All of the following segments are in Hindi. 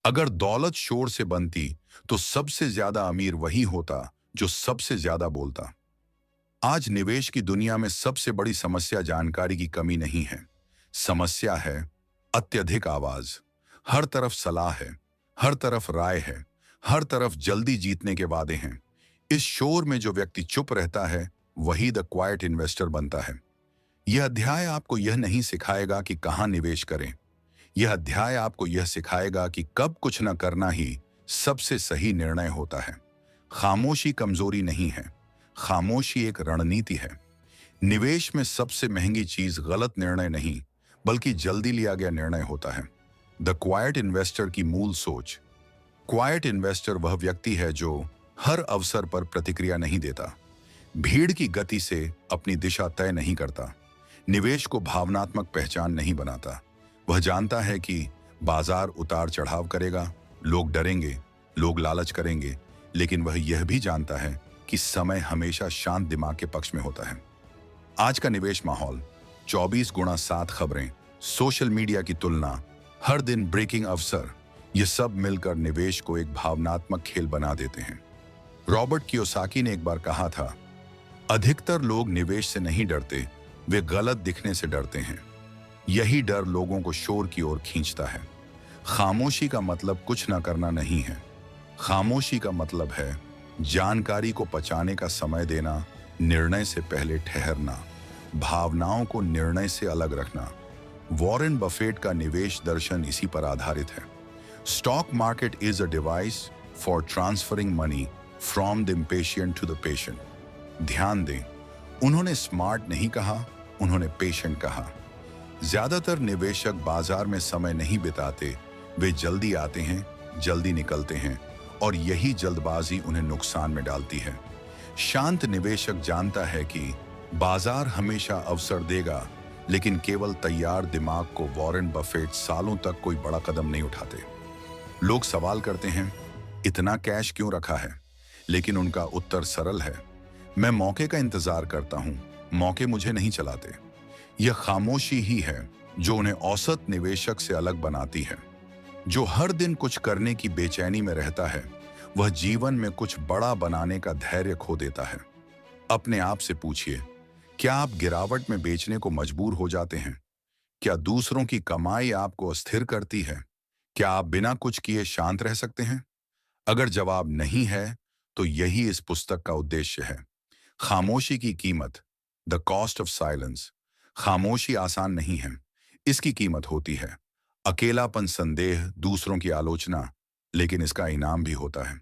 अगर दौलत शोर से बनती तो सबसे ज्यादा अमीर वही होता जो सबसे ज्यादा बोलता। आज निवेश की दुनिया में सबसे बड़ी समस्या जानकारी की कमी नहीं है। समस्या है अत्यधिक आवाज। हर तरफ सलाह है, हर तरफ राय है, हर तरफ जल्दी जीतने के वादे हैं। इस शोर में जो व्यक्ति चुप रहता है वही द क्वाइट इन्वेस्टर बनता है। यह अध्याय आपको यह नहीं सिखाएगा कि कहां निवेश करें। यह अध्याय आपको यह सिखाएगा कि कब कुछ न करना ही सबसे सही निर्णय होता है। खामोशी कमजोरी नहीं है, खामोशी एक रणनीति है। निवेश में सबसे महंगी चीज गलत निर्णय नहीं, बल्कि जल्दी लिया गया निर्णय होता है। द क्वाइट इन्वेस्टर की मूल सोच। क्वाइट इन्वेस्टर वह व्यक्ति है जो हर अवसर पर प्रतिक्रिया नहीं देता, भीड़ की गति से अपनी दिशा तय नहीं करता, निवेश को भावनात्मक पहचान नहीं बनाता। वह जानता है कि बाजार उतार चढ़ाव करेगा, लोग डरेंगे, लोग लालच करेंगे, लेकिन वह यह भी जानता है कि समय हमेशा शांत दिमाग के पक्ष में होता है। आज का निवेश माहौल, 24x7 खबरें, सोशल मीडिया की तुलना, हर दिन ब्रेकिंग अवसर, ये सब मिलकर निवेश को एक भावनात्मक खेल बना देते हैं। रॉबर्ट कियोसाकी ने एक बार कहा था, अधिकतर लोग निवेश से नहीं डरते, वे गलत दिखने से डरते हैं। यही डर लोगों को शोर की ओर खींचता है। खामोशी का मतलब कुछ न करना नहीं है। खामोशी का मतलब है जानकारी को पचाने का समय देना, निर्णय से पहले ठहरना, भावनाओं को निर्णय से अलग रखना। वॉरेन बफेट का निवेश दर्शन इसी पर आधारित है। Stock market is a device for transferring money from the impatient to the patient. ध्यान दें, उन्होंने स्मार्ट नहीं कहा, उन्होंने पेशेंट कहा। ज्यादातर निवेशक बाजार में समय नहीं बिताते, वे जल्दी आते हैं, जल्दी निकलते हैं, और यही जल्दबाजी उन्हें नुकसान में डालती है। शांत निवेशक जानता है कि बाजार हमेशा अवसर देगा, लेकिन केवल तैयार दिमाग को वॉरेन बफेट सालों तक कोई बड़ा कदम नहीं उठाते। लोग सवाल करते हैं, इतना कैश क्यों रखा है? लेकिन उनका उत्तर सरल है, मैं मौके का इंतजार करता हूं, मौके मुझे नहीं चलाते। यह खामोशी ही है जो उन्हें औसत निवेशक से अलग बनाती है। जो हर दिन कुछ करने की बेचैनी में रहता है, वह जीवन में कुछ बड़ा बनाने का धैर्य खो देता है। अपने आप से पूछिए, क्या आप गिरावट में बेचने को मजबूर हो जाते हैं? क्या दूसरों की कमाई आपको अस्थिर करती है? क्या आप बिना कुछ किए शांत रह सकते हैं? अगर जवाब नहीं है, तो यही इस पुस्तक का उद्देश्य है। खामोशी की कीमत, द कॉस्ट ऑफ साइलेंस। खामोशी आसान नहीं है, इसकी कीमत होती है अकेलापन, संदेह, दूसरों की आलोचना, लेकिन इसका इनाम भी होता है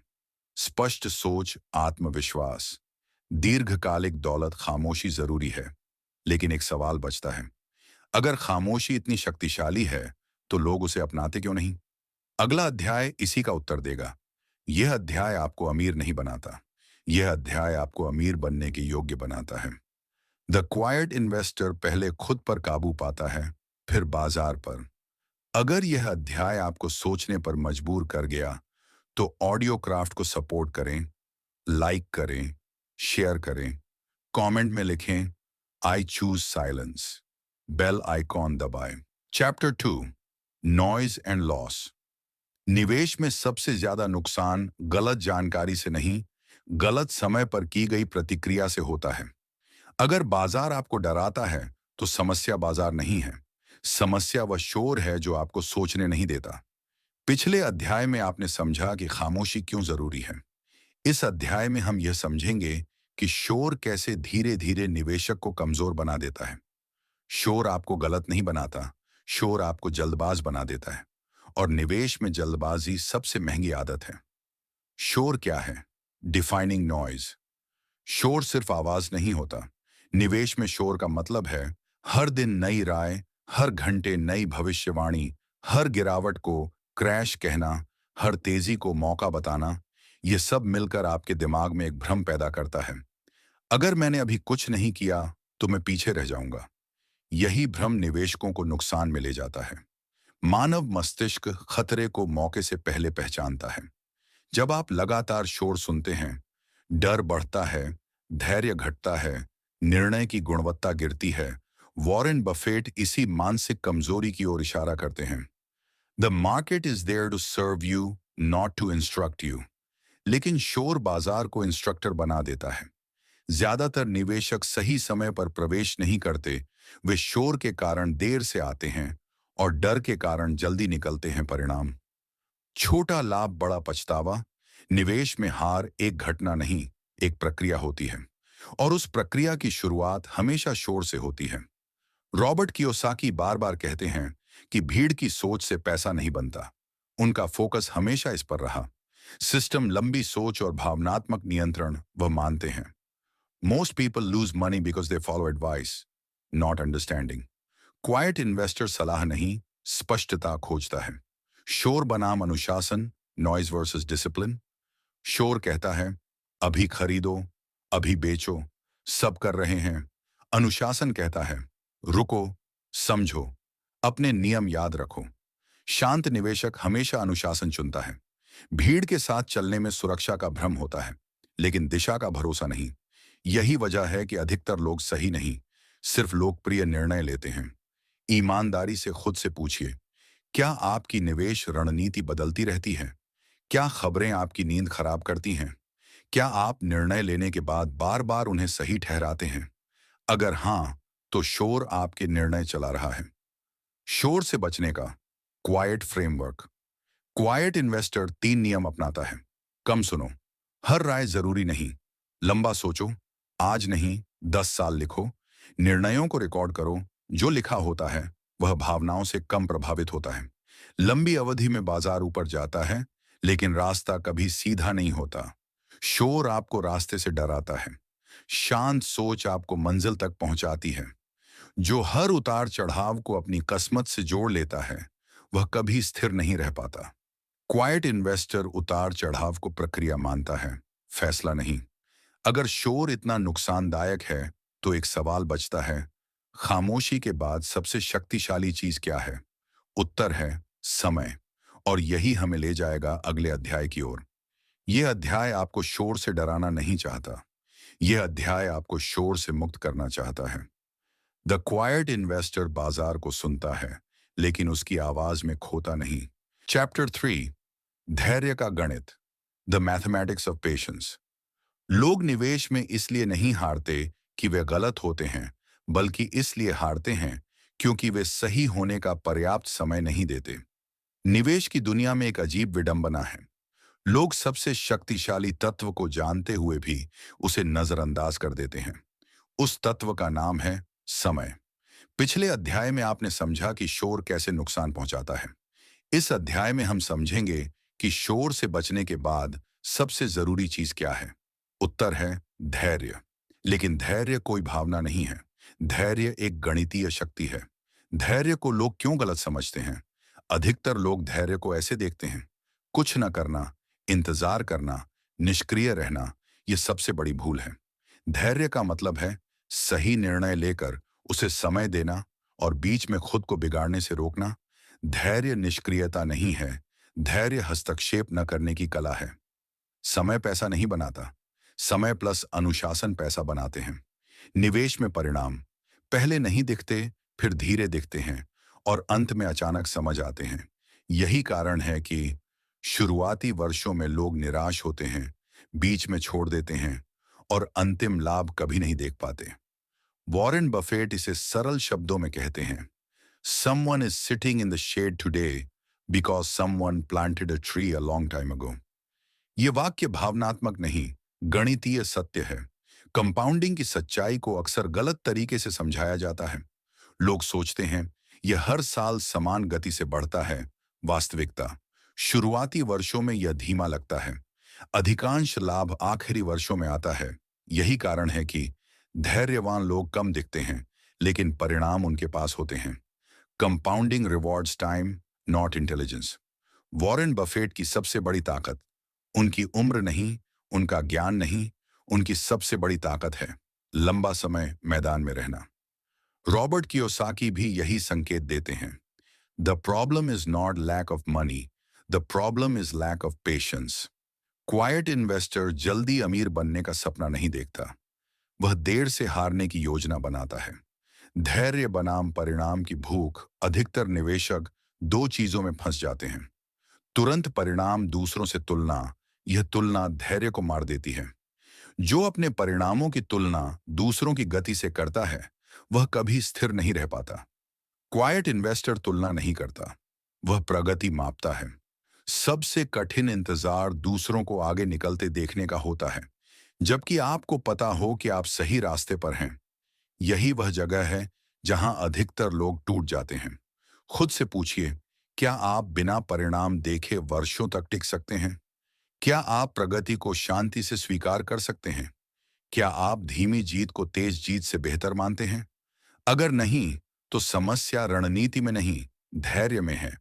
स्पष्ट सोच, आत्मविश्वास। दीर्घकालिक दौलत खामोशी जरूरी है, लेकिन एक सवाल बचता है, अगर खामोशी इतनी शक्तिशाली है तो लोग उसे अपनाते क्यों नहीं? अगला अध्याय इसी का उत्तर देगा। यह अध्याय आपको अमीर नहीं बनाता, यह अध्याय आपको अमीर बनने के योग्य बनाता है। द क्वाइट इन्वेस्टर पहले खुद पर काबू पाता है, फिर बाजार पर। अगर यह अध्याय आपको सोचने पर मजबूर कर गया, तो ऑडियो क्राफ्ट को सपोर्ट करें, लाइक करें, शेयर करें, कमेंट में लिखें, I choose silence, bell icon दबाएं। Chapter 2, noise and loss. निवेश में सबसे ज्यादा नुकसान गलत जानकारी से नहीं, गलत समय पर की गई प्रतिक्रिया से होता है। अगर बाजार आपको डराता है, तो समस्या बाजार नहीं है, समस्या वह शोर है जो आपको सोचने नहीं देता। पिछले अध्याय में आपने समझा कि खामोशी क्यों जरूरी है। इस अध्याय में हम यह समझेंगे कि शोर कैसे धीरे धीरे निवेशक को कमजोर बना देता है। शोर आपको गलत नहीं बनाता, शोर आपको जल्दबाज बना देता है, और निवेश में जल्दबाजी सबसे महंगी आदत है। शोर क्या है? Defining noise. शोर सिर्फ आवाज नहीं होता। निवेश में शोर का मतलब है हर दिन नई राय, हर घंटे नई भविष्यवाणी, हर गिरावट को क्रैश कहना, हर तेजी को मौका बताना। यह सब मिलकर आपके दिमाग में एक भ्रम पैदा करता है, अगर मैंने अभी कुछ नहीं किया तो मैं पीछे रह जाऊंगा। यही भ्रम निवेशकों को नुकसान में ले जाता है। मानव मस्तिष्क खतरे को मौके से पहले पहचानता है। जब आप लगातार शोर सुनते हैं, डर बढ़ता है, धैर्य घटता है, निर्णय की गुणवत्ता गिरती है। वॉरेन बफेट इसी मानसिक कमजोरी की ओर इशारा करते हैं। The market is there to serve you, not to instruct you. लेकिन शोर बाजार को इंस्ट्रक्टर बना देता है। ज्यादातर निवेशक सही समय पर प्रवेश नहीं करते। वे शोर के कारण देर से आते हैं और डर के कारण जल्दी निकलते हैं। परिणाम: छोटा लाभ, बड़ा पछतावा। निवेश में हार एक घटना नहीं, एक प्रक्रिया होती है, और उस प्रक्रिया की शुरुआत हमेशा शोर से होती है। रॉबर्ट कियोसाकी बार बार कहते हैं कि भीड़ की सोच से पैसा नहीं बनता। उनका फोकस हमेशा इस पर रहा। सिस्टम, लंबी सोच और भावनात्मक नियंत्रण वह मानते हैं। Most people lose money because they follow advice, not understanding. Quite investor सलाह नहीं, स्पष्टता खोजता है। शोर बनाम अनुशासन, नॉइज वर्सेस डिसिप्लिन। शोर कहता है अभी खरीदो, अभी बेचो, सब कर रहे हैं। अनुशासन कहता है रुको, समझो, अपने नियम याद रखो। शांत निवेशक हमेशा अनुशासन चुनता है। भीड़ के साथ चलने में सुरक्षा का भ्रम होता है, लेकिन दिशा का भरोसा नहीं। यही वजह है कि अधिकतर लोग सही नहीं, सिर्फ लोकप्रिय निर्णय लेते हैं। ईमानदारी से खुद से पूछिए, क्या आपकी निवेश रणनीति बदलती रहती है? क्या खबरें आपकी नींद खराब करती हैं? क्या आप निर्णय लेने के बाद बार बार उन्हें सही ठहराते हैं? अगर हां, तो शोर आपके निर्णय चला रहा है। शोर से बचने का क्वाइट फ्रेमवर्क। क्वाइट इन्वेस्टर 3 नियम अपनाता है। कम सुनो, हर राय जरूरी नहीं, लंबा सोचो, आज नहीं 10 साल लिखो, निर्णयों को रिकॉर्ड करो, जो लिखा होता है वह भावनाओं से कम प्रभावित होता है। लंबी अवधि में बाजार ऊपर जाता है, लेकिन रास्ता कभी सीधा नहीं होता। शोर आपको रास्ते से डराता है, शांत सोच आपको मंजिल तक पहुंचाती है। जो हर उतार चढ़ाव को अपनी किस्मत से जोड़ लेता है, वह कभी स्थिर नहीं रह पाता। क्वाइट इन्वेस्टर उतार चढ़ाव को प्रक्रिया मानता है, फैसला नहीं। अगर शोर इतना नुकसानदायक है, तो एक सवाल बचता है, खामोशी के बाद सबसे शक्तिशाली चीज क्या है? उत्तर है समय। और यही हमें ले जाएगा अगले अध्याय की ओर। यह अध्याय आपको शोर से डराना नहीं चाहता। यह अध्याय आपको शोर से मुक्त करना चाहता है। द क्वाइट इन्वेस्टर बाजार को सुनता है, लेकिन उसकी आवाज में खोता नहीं। चैप्टर 3, धैर्य का गणित, द मैथमेटिक्स ऑफ पेशेंस। लोग निवेश में इसलिए नहीं हारते कि वे गलत होते हैं, बल्कि इसलिए हारते हैं क्योंकि वे सही होने का पर्याप्त समय नहीं देते। निवेश की दुनिया में एक अजीब विडंबना है। लोग सबसे शक्तिशाली तत्व को जानते हुए भी उसे नजरअंदाज कर देते हैं। उस तत्व का नाम है समय। पिछले अध्याय में आपने समझा कि शोर कैसे नुकसान पहुंचाता है। इस अध्याय में हम समझेंगे कि शोर से बचने के बाद सबसे जरूरी चीज क्या है। उत्तर है धैर्य। लेकिन धैर्य कोई भावना नहीं है, धैर्य एक गणितीय शक्ति है। धैर्य को लोग क्यों गलत समझते हैं? अधिकतर लोग धैर्य को ऐसे देखते हैं, कुछ न करना, इंतजार करना, निष्क्रिय रहना। यह सबसे बड़ी भूल है। धैर्य का मतलब है सही निर्णय लेकर उसे समय देना और बीच में खुद को बिगाड़ने से रोकना। धैर्य निष्क्रियता नहीं है, धैर्य हस्तक्षेप न करने की कला है। समय पैसा नहीं बनाता, समय प्लस अनुशासन पैसा बनाते हैं। निवेश में परिणाम पहले नहीं दिखते, फिर धीरे दिखते हैं और अंत में अचानक समझ आते हैं। यही कारण है कि शुरुआती वर्षों में लोग निराश होते हैं, बीच में छोड़ देते हैं और अंतिम लाभ कभी नहीं देख पाते। वॉरेन बफेट इसे सरल शब्दों में कहते हैं, Someone is sitting in the shade today because someone planted a tree a long time ago. ये वाक्य भावनात्मक नहीं, गणितीय सत्य है। कंपाउंडिंग की सच्चाई को अक्सर गलत तरीके से समझाया जाता है। लोग सोचते हैं यह हर साल समान गति से बढ़ता है। वास्तविकता, शुरुआती वर्षों में यह धीमा लगता है। अधिकांश लाभ आखिरी वर्षों में आता है। यही कारण है कि धैर्यवान लोग कम दिखते हैं, लेकिन परिणाम उनके पास होते हैं। Compounding rewards time, not intelligence. Warren Buffett की सबसे बड़ी ताकत उनकी उम्र नहीं, उनका ज्ञान नहीं, उनकी सबसे बड़ी ताकत है लंबा समय मैदान में रहना। रॉबर्ट कियोसाकी भी यही संकेत देते हैं। The problem is not lack of money, the problem is lack of patience. Quiet investor जल्दी अमीर बनने का सपना नहीं देखता, वह देर से हारने की योजना बनाता है। धैर्य बनाम परिणाम की भूख अधिकतर निवेशक दो चीजों में फंस जाते हैं। तुरंत परिणाम, दूसरों से तुलना। यह तुलना धैर्य को मार देती है। जो अपने परिणामों की तुलना दूसरों की गति से करता है, वह कभी स्थिर नहीं रह पाता। क्वाइट इन्वेस्टर तुलना नहीं करता, वह प्रगति मापता है। सबसे कठिन इंतजार दूसरों को आगे निकलते देखने का होता है, जबकि आपको पता हो कि आप सही रास्ते पर हैं। यही वह जगह है जहां अधिकतर लोग टूट जाते हैं। खुद से पूछिए, क्या आप बिना परिणाम देखे वर्षों तक टिक सकते हैं? क्या आप प्रगति को शांति से स्वीकार कर सकते हैं? क्या आप धीमी जीत को तेज जीत से बेहतर मानते हैं? अगर नहीं, तो समस्या रणनीति में नहीं, धैर्य में है।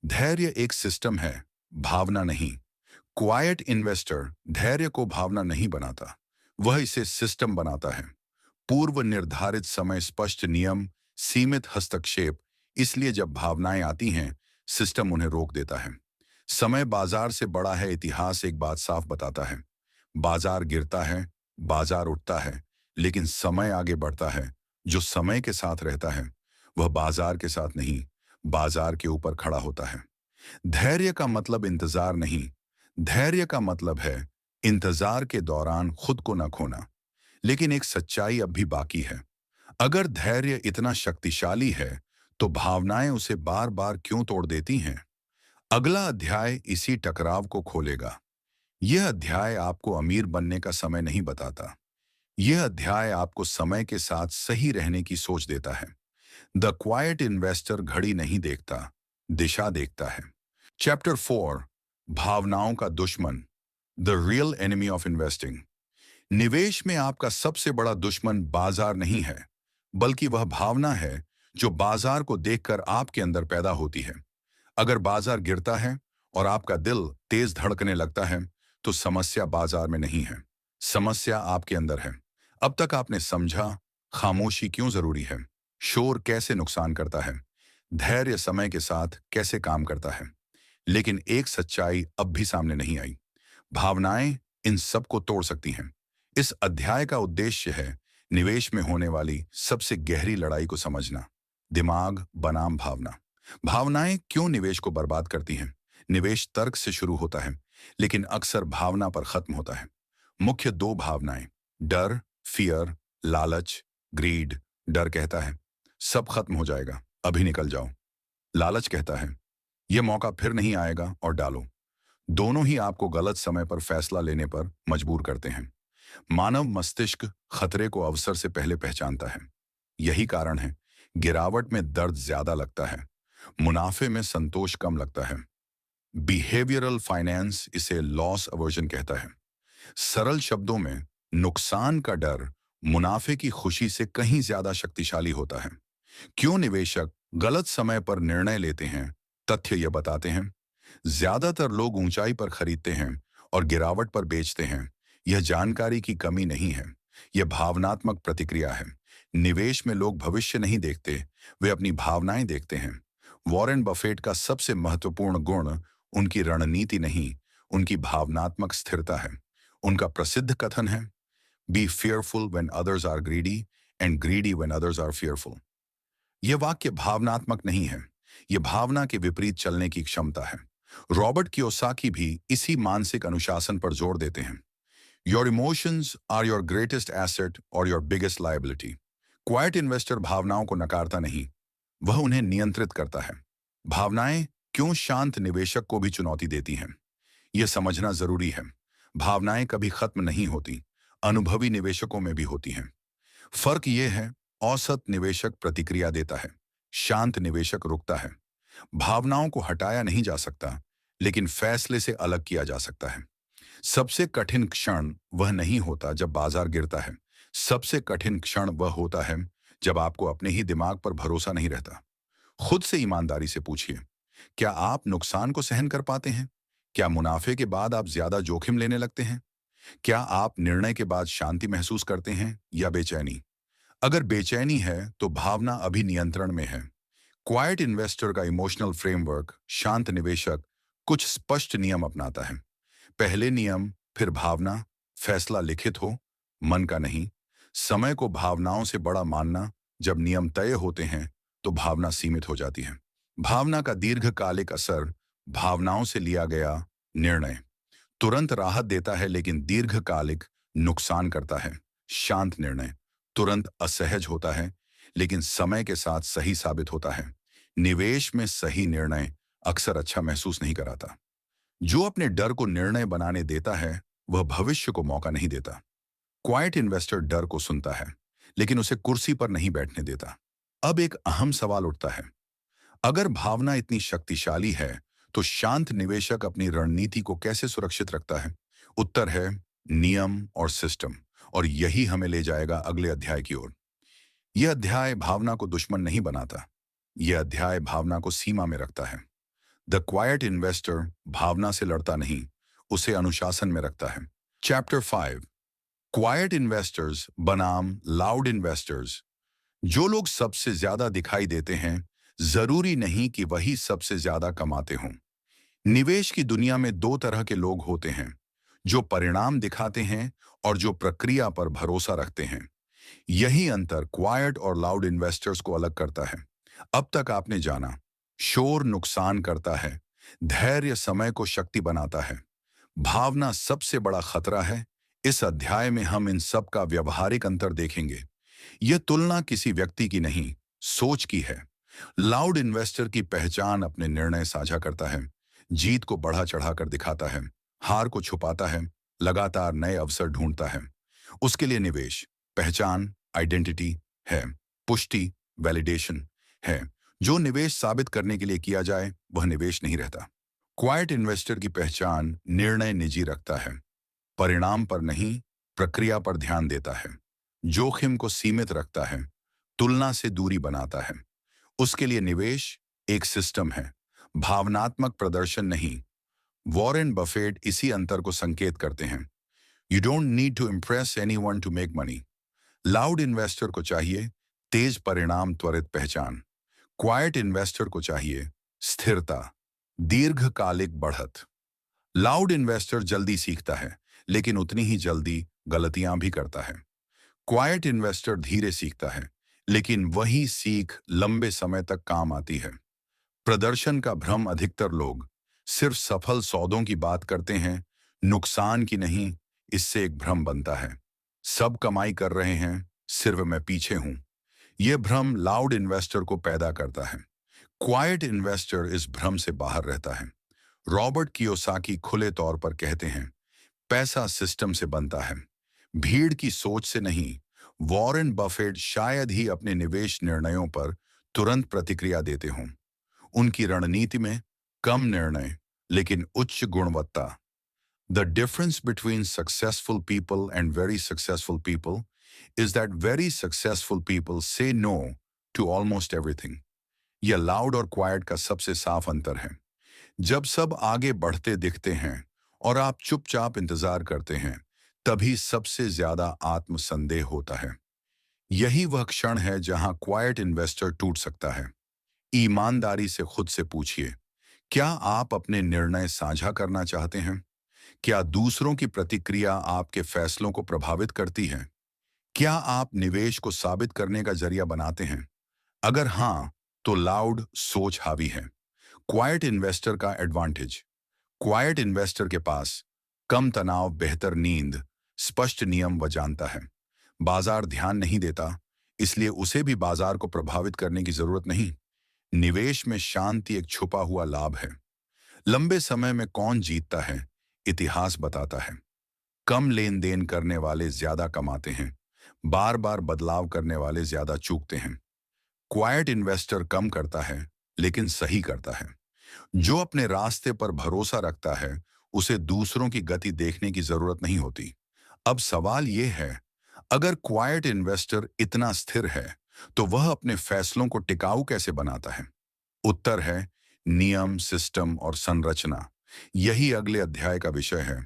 धैर्य एक सिस्टम है, भावना नहीं। क्वाइट इन्वेस्टर धैर्य को भावना नहीं बनाता, वह इसे सिस्टम बनाता है। पूर्व निर्धारित समय, स्पष्ट नियम, सीमित हस्तक्षेप। इसलिए जब भावनाएं आती हैं, सिस्टम उन्हें रोक देता है। समय बाजार से बड़ा है, इतिहास एक बात साफ बताता है। बाजार गिरता है, बाजार उठता है, लेकिन समय आगे बढ़ता है। जो समय के साथ रहता है, वह बाजार के साथ नहीं, बाजार के ऊपर खड़ा होता है। धैर्य का मतलब इंतजार नहीं, धैर्य का मतलब है इंतजार के दौरान खुद को न खोना। लेकिन एक सच्चाई अब भी बाकी है। अगर धैर्य इतना शक्तिशाली है, तो भावनाएं उसे बार बार क्यों तोड़ देती हैं? अगला अध्याय इसी टकराव को खोलेगा। यह अध्याय आपको अमीर बनने का समय नहीं बताता। यह अध्याय आपको समय के साथ सही रहने की सोच देता है। द क्वाइट इन्वेस्टर घड़ी नहीं देखता, दिशा देखता है। चैप्टर 4, भावनाओं का दुश्मन, the real enemy of investing. निवेश में आपका सबसे बड़ा दुश्मन बाजार नहीं है, बल्कि वह भावना है जो बाजार को देखकर आपके अंदर पैदा होती है। अगर बाजार गिरता है और आपका दिल तेज धड़कने लगता है, तो समस्या बाजार में नहीं है, समस्या आपके अंदर है। अब तक आपने समझा खामोशी क्यों जरूरी है, शोर कैसे नुकसान करता है, धैर्य समय के साथ कैसे काम करता है। लेकिन एक सच्चाई अब भी सामने नहीं आई, भावनाएं इन सब को तोड़ सकती हैं। इस अध्याय का उद्देश्य है निवेश में होने वाली सबसे गहरी लड़ाई को समझना। दिमाग बनाम भावना। भावनाएं क्यों निवेश को बर्बाद करती हैं? निवेश तर्क से शुरू होता है, लेकिन अक्सर भावना पर खत्म होता है। मुख्य दो भावनाएं, डर, फियर, लालच, ग्रीड। डर कहता है सब खत्म हो जाएगा, अभी निकल जाओ। लालच कहता है यह मौका फिर नहीं आएगा, और डालो। दोनों ही आपको गलत समय पर फैसला लेने पर मजबूर करते हैं। मानव मस्तिष्क खतरे को अवसर से पहले पहचानता है। यही कारण है गिरावट में दर्द ज्यादा लगता है, मुनाफे में संतोष कम लगता है। बिहेवियरल फाइनेंस इसे लॉस अवर्जन कहता है। सरल शब्दों में, नुकसान का डर मुनाफे की खुशी से कहीं ज्यादा शक्तिशाली होता है। क्यों निवेशक गलत समय पर निर्णय लेते हैं? तथ्य यह बताते हैं। ज्यादातर लोग ऊंचाई पर खरीदते हैं और गिरावट पर बेचते हैं। यह जानकारी की कमी नहीं है, यह भावनात्मक प्रतिक्रिया है। निवेश में लोग भविष्य नहीं देखते, वे अपनी भावनाएं देखते हैं। वॉरेन बफेट का सबसे महत्वपूर्ण गुण उनकी रणनीति नहीं, उनकी भावनात्मक स्थिरता है। उनका प्रसिद्ध कथन है, B fearful when others are greedy and greedy when others are fearful। यह वाक्य भावनात्मक नहीं है, यह भावना के विपरीत चलने की क्षमता है। रॉबर्ट कियोसाकी भी इसी मानसिक अनुशासन पर जोर देते हैं। Your emotions are your greatest asset और your biggest liability. Quiet investor भावनाओं को नकारता नहीं, वह उन्हें नियंत्रित करता है। भावनाएं क्यों शांत निवेशक को भी चुनौती देती हैं? यह समझना जरूरी है। भावनाएं कभी खत्म नहीं होती, अनुभवी निवेशकों में भी होती हैं। फर्क यह है, औसत निवेशक प्रतिक्रिया देता है, शांत निवेशक रुकता है। भावनाओं को हटाया नहीं जा सकता, लेकिन फैसले से अलग किया जा सकता है। सबसे कठिन क्षण वह नहीं होता जब बाजार गिरता है, सबसे कठिन क्षण वह होता है जब आपको अपने ही दिमाग पर भरोसा नहीं रहता। खुद से ईमानदारी से पूछिए, क्या आप नुकसान को सहन कर पाते हैं? क्या मुनाफे के बाद आप ज्यादा जोखिम लेने लगते हैं? क्या आप निर्णय के बाद शांति महसूस करते हैं या बेचैनी? अगर बेचैनी है, तो भावना अभी नियंत्रण में है। क्वाइट इन्वेस्टर का इमोशनल फ्रेमवर्क, शांत निवेशक कुछ स्पष्ट नियम अपनाता है। पहले नियम, फिर भावना, फैसला लिखित हो, मन का नहीं। समय को भावनाओं से बड़ा मानना। जब नियम तय होते हैं, तो भावना सीमित हो जाती है। भावना का दीर्घकालिक असर, भावनाओं से लिया गया निर्णय तुरंत राहत देता है लेकिन दीर्घकालिक नुकसान करता है। शांत निर्णय तुरंत असहज होता है लेकिन समय के साथ सही साबित होता है। निवेश में सही निर्णय अक्सर अच्छा महसूस नहीं कराता। जो अपने डर को निर्णय बनाने देता है वह भविष्य को मौका नहीं देता। क्वाइट इन्वेस्टर डर को सुनता है लेकिन उसे कुर्सी पर नहीं बैठने देता। अब एक अहम सवाल उठता है, अगर भावना इतनी शक्तिशाली है तो शांत निवेशक अपनी रणनीति को कैसे सुरक्षित रखता है? उत्तर है नियम और सिस्टम, और यही हमें ले जाएगा अगले अध्याय की ओर। यह अध्याय भावना को दुश्मन नहीं बनाता, यह अध्याय भावना को सीमा में रखता है। द क्वाइट इन्वेस्टर भावना से लड़ता नहीं, उसे अनुशासन में रखता है। चैप्टर 5, क्वाइट इन्वेस्टर्स बनाम लाउड इन्वेस्टर्स। जो लोग सबसे ज्यादा दिखाई देते हैं, जरूरी नहीं कि वही सबसे ज्यादा कमाते हों। निवेश की दुनिया में दो तरह के लोग होते हैं, जो परिणाम दिखाते हैं और जो प्रक्रिया पर भरोसा रखते हैं। यही अंतर क्वाइट और लाउड इन्वेस्टर्स को अलग करता है। अब तक आपने जाना, शोर नुकसान करता है, धैर्य समय को शक्ति बनाता है, भावना सबसे बड़ा खतरा है। इस अध्याय में हम इन सब का व्यवहारिक अंतर देखेंगे। यह तुलना किसी व्यक्ति की नहीं, सोच की है। लाउड इन्वेस्टर की पहचान अपने निर्णय साझा करता है, जीत को बढ़ा चढ़ाकर दिखाता है, हार को छुपाता है, लगातार नए अवसर ढूंढता है। उसके लिए निवेश पहचान, आइडेंटिटी है, पुष्टि, वैलिडेशन है। जो निवेश साबित करने के लिए किया जाए वह निवेश नहीं रहता। क्वाइट इन्वेस्टर की पहचान निर्णय निजी रखता है, परिणाम पर नहीं, प्रक्रिया पर ध्यान देता है, जोखिम को सीमित रखता है, तुलना से दूरी बनाता है। उसके लिए निवेश एक सिस्टम है, भावनात्मक प्रदर्शन नहीं। वॉरेन बफेट इसी अंतर को संकेत करते हैं। You don't need to impress anyone to make money. Loud investor को चाहिए तेज परिणाम, त्वरित पहचान। क्वाइट इन्वेस्टर को चाहिए स्थिरता, दीर्घकालिक बढ़त। लाउड इन्वेस्टर जल्दी सीखता है लेकिन उतनी ही जल्दी गलतियां भी करता है। क्वाइट इन्वेस्टर धीरे सीखता है लेकिन वही सीख लंबे समय तक काम आती है। प्रदर्शन का भ्रम, अधिकतर लोग सिर्फ सफल सौदों की बात करते हैं, नुकसान की नहीं। इससे एक भ्रम बनता है, सब कमाई कर रहे हैं, सिर्फ मैं पीछे हूं। यह भ्रम लाउड इन्वेस्टर को पैदा करता है। क्वाइट इन्वेस्टर इस भ्रम से बाहर रहता है। रॉबर्ट कियोसाकी खुले तौर पर कहते हैं, पैसा सिस्टम से बनता है, भीड़ की सोच से नहीं। वॉरेन बफेट शायद ही अपने निवेश निर्णयों पर तुरंत प्रतिक्रिया देते हों। उनकी रणनीति में कम निर्णय लेकिन उच्च गुणवत्ता। The difference between successful people and very successful people is that very successful people से नो टू ऑलमोस्ट एवरीथिंग। यह लाउड और क्वाइट का सबसे साफ अंतर है। जब सब आगे बढ़ते दिखते हैं और आप चुपचाप इंतजार करते हैं, तभी सबसे ज्यादा आत्मसंदेह होता है। यही वह क्षण है जहां क्वाइट इन्वेस्टर टूट सकता है। ईमानदारी से खुद से पूछिए, क्या आप अपने निर्णय साझा करना चाहते हैं? क्या दूसरों की प्रतिक्रिया आपके फैसलों को प्रभावित करती है? क्या आप निवेश को साबित करने का जरिया बनाते हैं? अगर हां, तो लाउड सोच हावी है। क्वाइट इन्वेस्टर का एडवांटेज। क्वाइट इन्वेस्टर के पास कम तनाव, बेहतर नींद, स्पष्ट नियम वह जानता है। बाजार ध्यान नहीं देता, इसलिए उसे भी बाजार को प्रभावित करने की जरूरत नहीं। निवेश में शांति एक छुपा हुआ लाभ है। लंबे समय में कौन जीतता है, इतिहास बताता है। कम लेन देन करने वाले ज्यादा कमाते हैं, बार बार बदलाव करने वाले ज्यादा चूकते हैं। क्वाइट इन्वेस्टर कम करता है लेकिन सही करता है। जो अपने रास्ते पर भरोसा रखता है, उसे दूसरों की गति देखने की जरूरत नहीं होती। अब सवाल यह है, अगर क्वाइट इन्वेस्टर इतना स्थिर है तो वह अपने फैसलों को टिकाऊ कैसे बनाता है? उत्तर है नियम, सिस्टम और संरचना। यही अगले अध्याय का विषय है।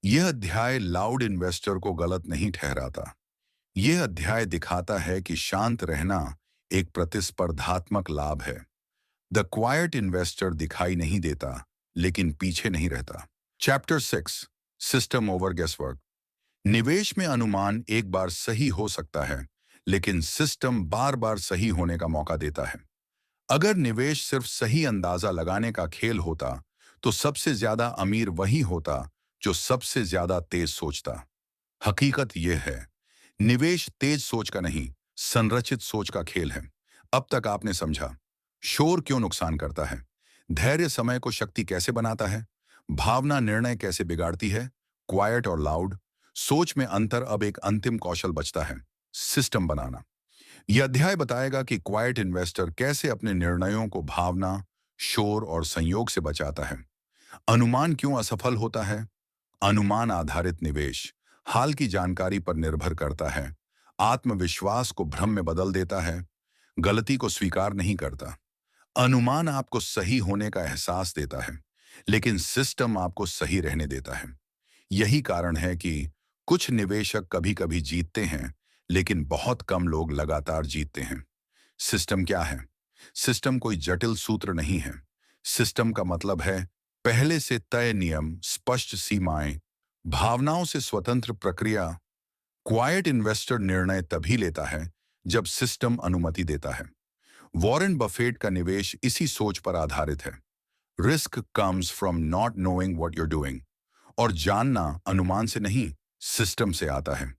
यह अध्याय लाउड इन्वेस्टर को गलत नहीं ठहराता। यह अध्याय दिखाता है कि शांत रहना एक प्रतिस्पर्धात्मक लाभ है। द क्वाइट इन्वेस्टर दिखाई नहीं देता लेकिन पीछे नहीं रहता। Chapter 6, system over guesswork. निवेश में अनुमान एक बार सही हो सकता है लेकिन सिस्टम बार बार सही होने का मौका देता है। अगर निवेश सिर्फ सही अंदाजा लगाने का खेल होता तो सबसे ज्यादा अमीर वही होता जो सबसे ज्यादा तेज सोचता। हकीकत यह है, निवेश तेज सोच का नहीं, संरचित सोच का खेल है। अब तक आपने समझा शोर क्यों नुकसान करता है, धैर्य समय को शक्ति कैसे बनाता है, भावना निर्णय कैसे बिगाड़ती है, क्वाइट और लाउड सोच में अंतर। अब एक अंतिम कौशल बचता है, सिस्टम बनाना। यह अध्याय बताएगा कि क्वाइट इन्वेस्टर कैसे अपने निर्णयों को भावना, शोर और संयोग से बचाता है। अनुमान क्यों असफल होता है। अनुमान आधारित निवेश हाल की जानकारी पर निर्भर करता है, आत्मविश्वास को भ्रम में बदल देता है, गलती को स्वीकार नहीं करता। अनुमान आपको सही होने का एहसास देता है, लेकिन सिस्टम आपको सही रहने देता है। यही कारण है कि कुछ निवेशक कभी कभी जीतते हैं, लेकिन बहुत कम लोग लगातार जीतते हैं। सिस्टम क्या है। सिस्टम कोई जटिल सूत्र नहीं है। सिस्टम का मतलब है पहले से तय नियम, स्पष्ट सीमाएं, भावनाओं से स्वतंत्र प्रक्रिया। क्वाइट इन्वेस्टर निर्णय तभी लेता है जब सिस्टम अनुमति देता है। वॉरेन बफेट का निवेश इसी सोच पर आधारित है। Risk comes from not knowing what you're doing. और जानना अनुमान से नहीं, सिस्टम से आता है।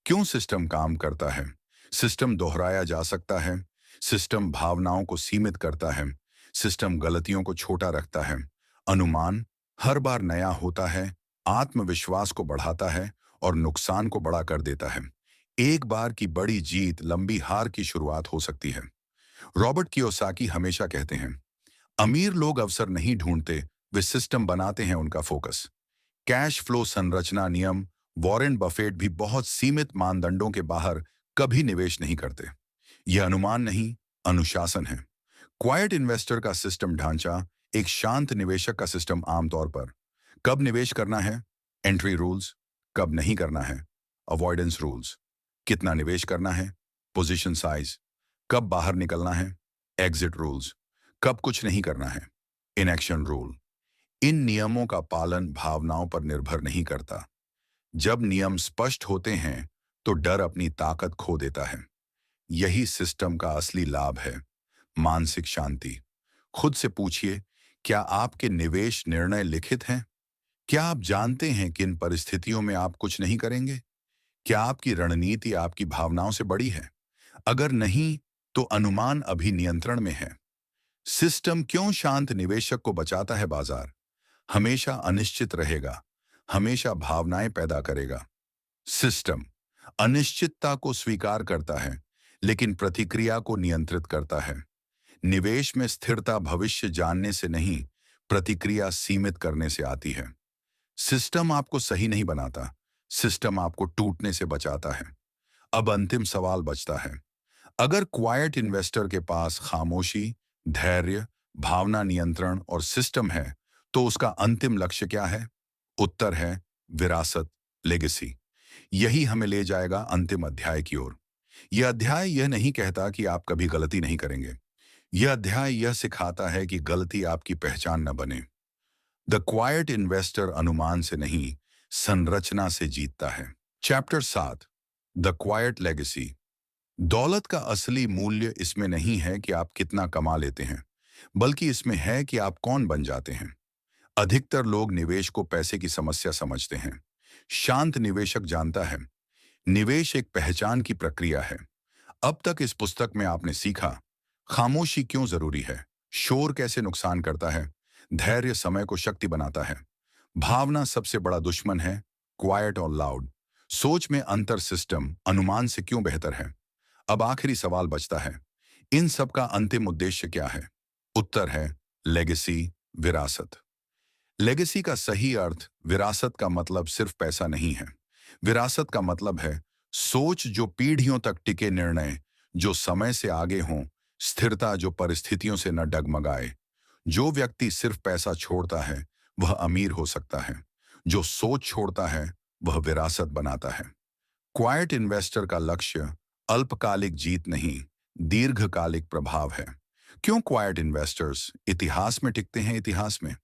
क्यों सिस्टम काम करता है। सिस्टम दोहराया जा सकता है। सिस्टम भावनाओं को सीमित करता है। सिस्टम गलतियों को छोटा रखता है। अनुमान हर बार नया होता है, आत्मविश्वास को बढ़ाता है और नुकसान को बड़ा कर देता है। एक बार की बड़ी जीत लंबी हार की शुरुआत हो सकती है। रॉबर्ट कियोसाकी हमेशा कहते हैं, अमीर लोग अवसर नहीं ढूंढते, वे सिस्टम बनाते हैं। उनका फोकस कैश फ्लो संरचना नियम। वॉरेन बफेट भी बहुत सीमित मानदंडों के बाहर कभी निवेश नहीं करते। यह अनुमान नहीं, अनुशासन है। क्वाइट इन्वेस्टर का सिस्टम ढांचा एक शांत निवेशक का सिस्टम आमतौर पर कब निवेश करना है, एंट्री रूल्स, कब नहीं करना है, अवॉइडेंस रूल्स, कितना निवेश करना है, पोजीशन साइज, कब बाहर निकलना है, एग्जिट रूल्स, कब कुछ नहीं करना है, इनएक्शन रूल। इन नियमों का पालन भावनाओं पर निर्भर नहीं करता। जब नियम स्पष्ट होते हैं तो डर अपनी ताकत खो देता है। यही सिस्टम का असली लाभ है, मानसिक शांति। खुद से पूछिए, क्या आपके निवेश निर्णय लिखित हैं? क्या आप जानते हैं कि इन परिस्थितियों में आप कुछ नहीं करेंगे? क्या आपकी रणनीति आपकी भावनाओं से बड़ी है? अगर नहीं, तो अनुमान अभी नियंत्रण में है। सिस्टम क्यों शांत निवेशक को बचाता है। बाजार हमेशा अनिश्चित रहेगा, हमेशा भावनाएं पैदा करेगा। सिस्टम अनिश्चितता को स्वीकार करता है, लेकिन प्रतिक्रिया को नियंत्रित करता है। निवेश में स्थिरता भविष्य जानने से नहीं, प्रतिक्रिया सीमित करने से आती है। सिस्टम आपको सही नहीं बनाता, सिस्टम आपको टूटने से बचाता है। अब अंतिम सवाल बचता है, अगर क्वाइट इन्वेस्टर के पास खामोशी, धैर्य, भावना नियंत्रण और सिस्टम है, तो उसका अंतिम लक्ष्य क्या है? उत्तर है विरासत, लेगेसी। यही हमें ले जाएगा अंतिम अध्याय की ओर। यह अध्याय यह नहीं कहता कि आप कभी गलती नहीं करेंगे। यह अध्याय यह सिखाता है कि गलती आपकी पहचान न बने। द क्वाइट इन्वेस्टर अनुमान से नहीं, संरचना से जीतता है। Chapter 7, the quite legacy. दौलत का असली मूल्य इसमें नहीं है कि आप कितना कमा लेते हैं, बल्कि इसमें है कि आप कौन बन जाते हैं। अधिकतर लोग निवेश को पैसे की समस्या समझते हैं। शांत निवेशक जानता है, निवेश एक पहचान की प्रक्रिया है। अब तक इस पुस्तक में आपने सीखा, खामोशी क्यों जरूरी है, शोर कैसे नुकसान करता है, धैर्य समय को शक्ति बनाता है, भावना सबसे बड़ा दुश्मन है, क्वाइट और लाउड, सोच में अंतर, सिस्टम अनुमान से क्यों बेहतर है। अब आखिरी सवाल बचता है, इन सब का अंतिम उद्देश्य क्या है? उत्तर है लेगेसी, विरासत। लेगेसी का सही अर्थ, विरासत का मतलब सिर्फ पैसा नहीं है। विरासत का मतलब है सोच जो पीढ़ियों तक टिके, निर्णय जो समय से आगे हों, स्थिरता जो परिस्थितियों से न डगमगाए। जो व्यक्ति सिर्फ पैसा छोड़ता है वह अमीर हो सकता है, जो सोच छोड़ता है वह विरासत बनाता है। क्वाइट इन्वेस्टर का लक्ष्य अल्पकालिक जीत नहीं, दीर्घकालिक प्रभाव है। क्यों क्वाइट इन्वेस्टर्स इतिहास में टिकते हैं? इतिहास में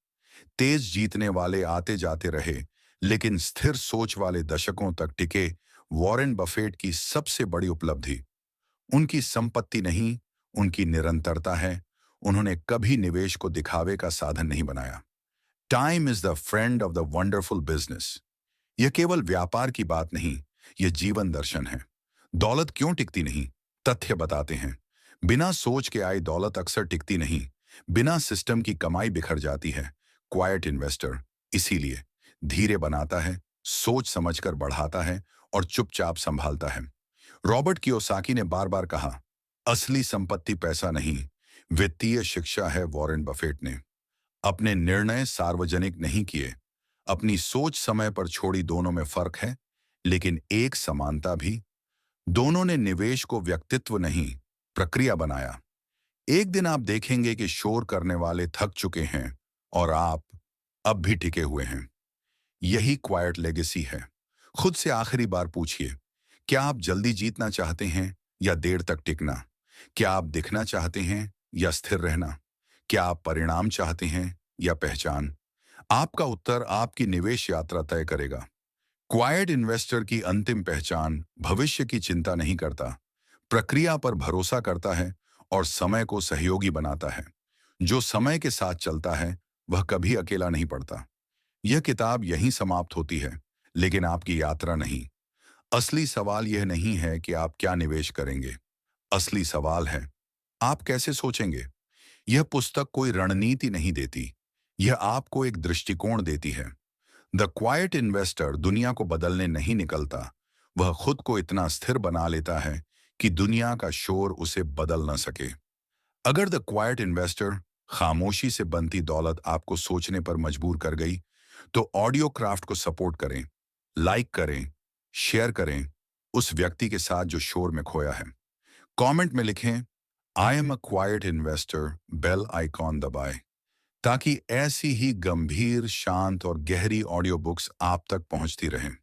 तेज जीतने वाले आते जाते रहे, लेकिन स्थिर सोच वाले दशकों तक टिके। वॉरेन बफेट की सबसे बड़ी उपलब्धि उनकी संपत्ति नहीं, उनकी निरंतरता है। उन्होंने कभी निवेश को दिखावे का साधन नहीं बनाया। Time is the friend of the wonderful business. यह केवल व्यापार की बात नहीं, यह जीवन दर्शन है। दौलत क्यों टिकती नहीं? तथ्य बताते हैं। बिना सोच के आई दौलत अक्सर टिकती नहीं। बिना सिस्टम की कमाई बिखर जाती है। क्वाइट इन्वेस्टर इसीलिए धीरे बनाता है, सोच समझकर बढ़ाता है और चुपचाप संभालता है। रॉबर्ट कियोसाकी ने बार बार कहा, असली संपत्ति पैसा नहीं, वित्तीय शिक्षा है। वॉरेन बफेट ने अपने निर्णय सार्वजनिक नहीं किए, अपनी सोच समय पर छोड़ी। दोनों में फर्क है, लेकिन एक समानता भी। दोनों ने निवेश को व्यक्तित्व नहीं, प्रक्रिया बनाया। एक दिन आप देखेंगे कि शोर करने वाले थक चुके हैं और आप अब भी टिके हुए हैं। यही क्वाइट लेगेसी है। खुद से आखिरी बार पूछिए, क्या आप जल्दी जीतना चाहते हैं या देर तक टिकना? क्या आप दिखना चाहते हैं या स्थिर रहना? क्या आप परिणाम चाहते हैं या पहचान? आपका उत्तर आपकी निवेश यात्रा तय करेगा। क्वाइट इन्वेस्टर की अंतिम पहचान भविष्य की चिंता नहीं करता, प्रक्रिया पर भरोसा करता है और समय को सहयोगी बनाता है। जो समय के साथ चलता है वह कभी अकेला नहीं पड़ता। यह किताब यहीं समाप्त होती है, लेकिन आपकी यात्रा नहीं। असली सवाल यह नहीं है कि आप क्या निवेश करेंगे। असली सवाल है, आप कैसे सोचेंगे। यह पुस्तक कोई रणनीति नहीं देती, यह आपको एक दृष्टिकोण देती है। द क्वाइट इन्वेस्टर दुनिया को बदलने नहीं निकलता, वह खुद को इतना स्थिर बना लेता है कि दुनिया का शोर उसे बदल न सके। अगर द क्वाइट इन्वेस्टर खामोशी से बनती दौलत आपको सोचने पर मजबूर कर गई, तो ऑडियो क्राफ्ट को सपोर्ट करें, लाइक करें, शेयर करें उस व्यक्ति के साथ जो शोर में खोया है। कमेंट में लिखें, I am a quiet investor, bell icon दबाएं, ताकि ऐसी ही गंभीर, शांत और गहरी ऑडियो बुक्स आप तक पहुंचती रहें।